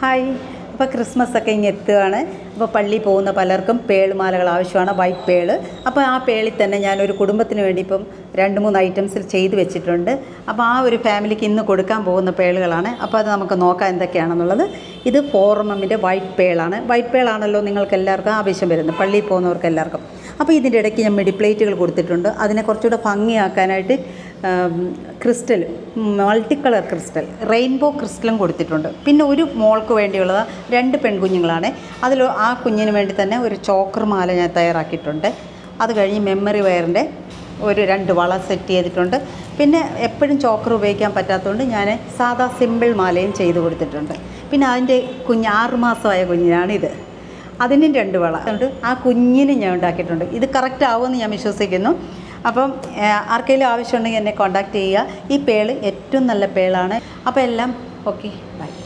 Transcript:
Hi. അപ്പോൾ ക്രിസ്മസൊക്കെ ഇങ്ങ് എത്തുകയാണ്. അപ്പോൾ പള്ളിയിൽ പോകുന്ന പലർക്കും പേളുമാലകൾ ആവശ്യമാണ്, വൈറ്റ് പേള്. അപ്പോൾ ആ പേളിൽ തന്നെ ഞാനൊരു കുടുംബത്തിന് വേണ്ടി ഇപ്പം 2-3 ഐറ്റംസിൽ ചെയ്ത് വെച്ചിട്ടുണ്ട്. അപ്പോൾ ആ ഒരു ഫാമിലിക്ക് ഇന്ന് കൊടുക്കാൻ പോകുന്ന പേളുകളാണ്. അപ്പോൾ അത് നമുക്ക് നോക്കാം എന്തൊക്കെയാണെന്നുള്ളത്. ഇത് 4mm വൈറ്റ് പേളാണ്. വൈറ്റ് പേളാണല്ലോ നിങ്ങൾക്ക് എല്ലാവർക്കും ആവശ്യം വരുന്നത്, പള്ളിയിൽ പോകുന്നവർക്ക് എല്ലാവർക്കും. അപ്പോൾ ഇതിൻ്റെ ഇടയ്ക്ക് ഞാൻ മെഡി പ്ലേറ്റുകൾ കൊടുത്തിട്ടുണ്ട്. അതിനെ കുറച്ചുകൂടെ ഭംഗിയാക്കാനായിട്ട് crystal, multi colour crystal, rainbow ക്രിസ്റ്റലും കൊടുത്തിട്ടുണ്ട്. പിന്നെ ഒരു മോൾക്ക് വേണ്ടിയുള്ളത് 2 പെൺകുഞ്ഞുങ്ങളാണ്. അതിൽ ആ കുഞ്ഞിന് വേണ്ടി തന്നെ ഒരു ചോക്കർ മാല ഞാൻ തയ്യാറാക്കിയിട്ടുണ്ട്. അത് കഴിഞ്ഞ് മെമ്മറി വയറിൻ്റെ ഒരു 2 വള സെറ്റ് ചെയ്തിട്ടുണ്ട്. പിന്നെ എപ്പോഴും ചോക്കർ ഉപയോഗിക്കാൻ പറ്റാത്തതുകൊണ്ട് ഞാൻ സാധാ സിമ്പിൾ മാലയും ചെയ്ത് കൊടുത്തിട്ടുണ്ട്. പിന്നെ അതിൻ്റെ 6 മാസമായ കുഞ്ഞിനാണിത്. അതിനും 2 വള ഉണ്ട്. ആ കുഞ്ഞിന് ഞാൻ ഉണ്ടാക്കിയിട്ടുണ്ട്. ഇത് കറക്റ്റ് ആവുമെന്ന് ഞാൻ വിശ്വസിക്കുന്നു. അപ്പം ആർക്കെങ്കിലും ആവശ്യമുണ്ടെങ്കിൽ എന്നെ കോൺടാക്റ്റ് ചെയ്യുക. ഈ പേള് ഏറ്റവും നല്ല പേളാണ്. അപ്പോൾ എല്ലാം ഓക്കെ.